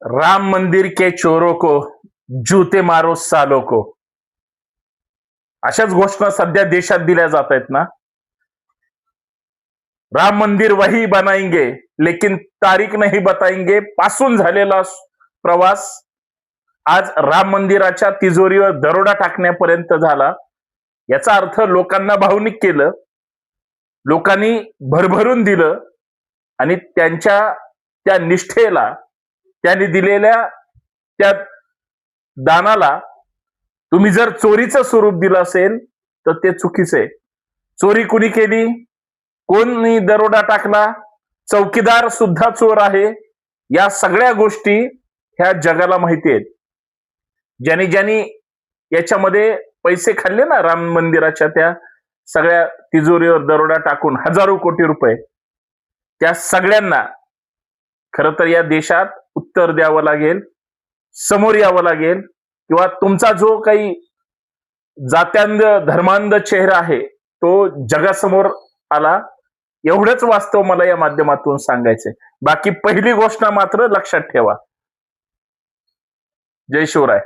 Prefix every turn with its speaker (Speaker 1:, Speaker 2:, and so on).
Speaker 1: राम मंदिर के चोरों को जूते मारो सालों को, अशाच घोषणा सध्या देशात दिल्या जात आहेत ना. राम मंदिर वही बनाएंगे लेकिन तारीख नहीं बताएंगे पासून झालेला प्रवास आज राम मंदिराच्या तिजोरीवर दरोडा टाकण्यापर्यंत झाला. याचा अर्थ लोकांना भावनिक केलं, लोकांनी भरभरून दिलं आणि त्यांच्या त्या निष्ठेला, त्यांनी दिलेल्या त्या दानाला तुम्ही जर चोरीचं स्वरूप दिलं असेल तर ते चुकीचं आहे. चोरी कुणी केली, कोणी दरोडा टाकला, चौकीदार सुद्धा चोर आहे, या सगळ्या गोष्टी ह्या जगाला माहिती आहेत. ज्यांनी ज्यांनी याच्यामध्ये पैसे खाल्ले ना, राम मंदिराच्या त्या सगळ्या तिजोरीवर दरोडा टाकून हजारो कोटी रुपये, त्या सगळ्यांना खरं तर या देशात उत्तर द्यावं लागेल, समोर यावं लागेल, किंवा तुमचा जो काही जात्यांध धर्मांध चेहरा आहे तो जगासमोर आला. एवढंच वास्तव मला या माध्यमातून सांगायचंय. बाकी पहिली गोष्ट मात्र लक्षात ठेवा. जय शिवराय.